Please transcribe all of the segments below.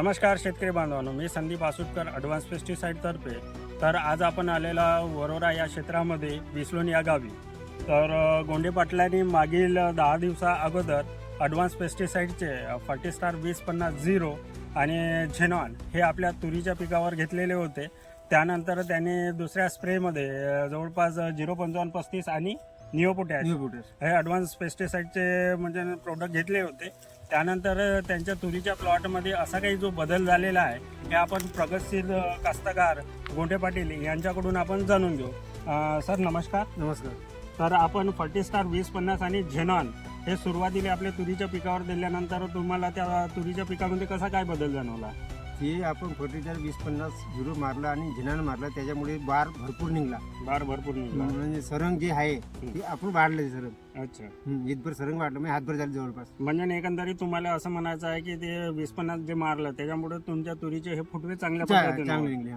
नमस्कार शेतकरी बांधवांनो, मी संदीप आसुटकर ॲडव्हान्स पेस्टिसाईडतर्फे. तर आज आपण आलेला वरोरा या क्षेत्रामध्ये बिसलोन या गावी. तर गोंडे पाटलांनी मागील 10 दिवसा अगोदर ॲडव्हान्स पेस्टिसाईडचे फर्टिस्टार 2050 आणि झेनॉन हे आपल्या तुरीच्या पिकावर घेतलेले होते. त्यानंतर त्यांनी दुसऱ्या स्प्रेमध्ये जवळपास 05535 आणि निओपोटॅश हे ॲडव्हान्स पेस्टिसाईडचे म्हणजे प्रोडक्ट घेतले होते. त्यानंतर त्यांच्या तुरीच्या प्लॉटमध्ये असा काही जो बदल झालेला आहे हे आपण प्रगतशील कास्तकार गोंडे पाटील यांच्याकडून आपण जाणून घेऊ. सर नमस्कार. नमस्कार. तर आपण फर्टिस्टार 2050 आणि झेनॉन हे सुरुवातीला आपल्या तुरीच्या पिकावर दिल्यानंतर तुम्हाला त्या तुरीच्या पिकामध्ये कसा काय बदल जाणवला? हे आपण फर्टिलायझर 2050 मारला आणि झेनॉन मारला, त्याच्यामुळे बार भरपूर निघला. म्हणजे सरंग जे आहे ते आपण वाढले सरंग. अच्छा. इथभर सरंग वाढलं, म्हणजे हातभर झाले जवळपास. म्हणजे एकंदरीत तुम्हाला असं म्हणायचं आहे की ते 2050 जे मारलं त्याच्यामुळे तुमच्या तुरीचे हे फुटवे चांगल्या पद्धतीने चांगले निघले.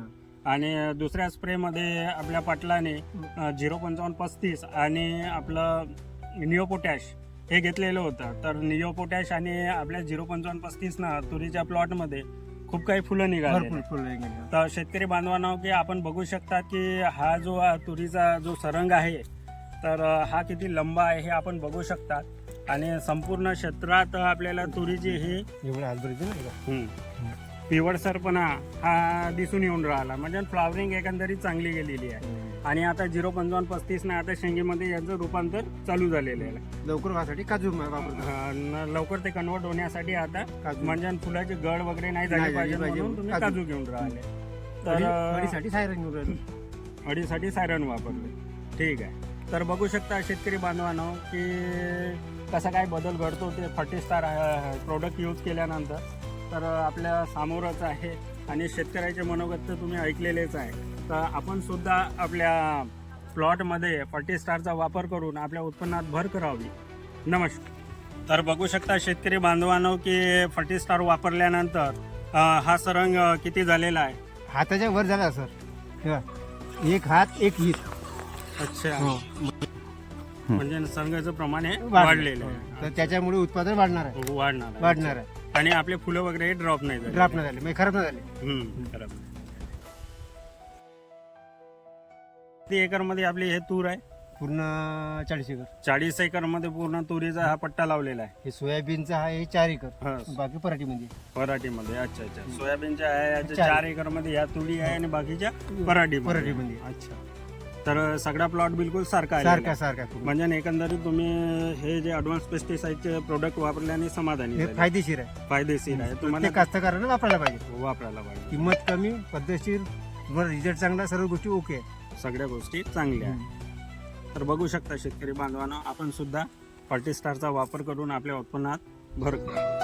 आणि दुसऱ्या स्प्रेमध्ये आपल्या पाटलाने 05535 आणि आपलं निओपोटॅश हे घेतलेलं होतं. तर निओपोटॅश आणि आपल्या 05535 ना तुरीच्या प्लॉटमध्ये खूप काही फुलं निघाली. तर शेतकरी बांधवांना की आपण बघू शकता की हा जो तुरीचा जो सरंग आहे तर हा किती लंबा आहे हे आपण बघू शकता. आणि संपूर्ण क्षेत्रात आपल्याला तुरीची ही पिवळसरपणा हा दिसून येऊन राहिला. म्हणजे फ्लॉवरिंग एकंदरीत चांगली गेलेली आहे. आणि आता 05535 ना आता शेंगीमध्ये यांचं रूपांतर चालू झालेलं आहे. लवकर व्हायसाठी काजू लवकर ते कन्वर्ट होण्यासाठी आता म्हणजे फुलाची गळ वगैरे नाही झाली पाहिजे म्हणून तुम्ही काजू घेऊन राहिले. तर अडीसाठी सायरन वापरले. ठीक आहे. तर बघू शकता शेतकरी बांधवांनो की कसा काय बदल घडतो ते फर्टिस्टार प्रोडक्ट यूज केल्यानंतर. तर आपल्या समोरच आहे आणि शेतकऱ्याचे मनोगत तर तुम्ही ऐकलेलेच आहे. तर आपण सुद्धा आपल्या प्लॉटमध्ये फर्टिस्टारचा वापर करून आपल्या उत्पन्नात भर करावी. नमस्कार. तर बघू शकता शेतकरी बांधवांनो की फर्टिस्टार वापरल्यानंतर हा सरंग किती झालेला आहे? हाताच्या वर झाला सर. एक हात एक हित. अच्छा. म्हणजे सरंगाचं प्रमाण हे वाढलेलं आहे. तर त्याच्यामुळे उत्पादन वाढणार आहे. आणि आपले फुलं वगैरे ड्रॉप नाही झाले. म्हणजे खराब नाही झाले. खराब. किती एकर मध्ये आपली हे तूर आहे? पूर्ण 40 एकर. 40 एकर मध्ये पूर्ण तुरीचा हा पट्टा लावलेला आहे. हे सोयाबीनचा आहे 4 एकर. बाकी पराठीमध्ये. अच्छा. सोयाबीनच्या आहे 4 एकर मध्ये या तुरी आहे आणि बाकीच्या पराठीमध्ये. अच्छा. तर सगळा प्लॉट बिलकुल सारखा सारखा. म्हणजे एकंदरीत तुम्ही हे जे ॲडव्हान्स पेस्टिसाइडचे प्रोडक्ट वापरल्याने समाधानी फायदेशीर आहे. तुम्हाला कास्तकारांना वापरायला पाहिजे. किंमत कमी, पद्धतशीर, रिझल्ट चांगला, सर्व गोष्टी ओके, सगळ्या गोष्टी चांगल्या आहेत. तर बघू शकता शेतकरी बांधवांनो आपण सुद्धा फर्टिस्टारचा वापर करून आपल्या उत्पन्नात भर करा.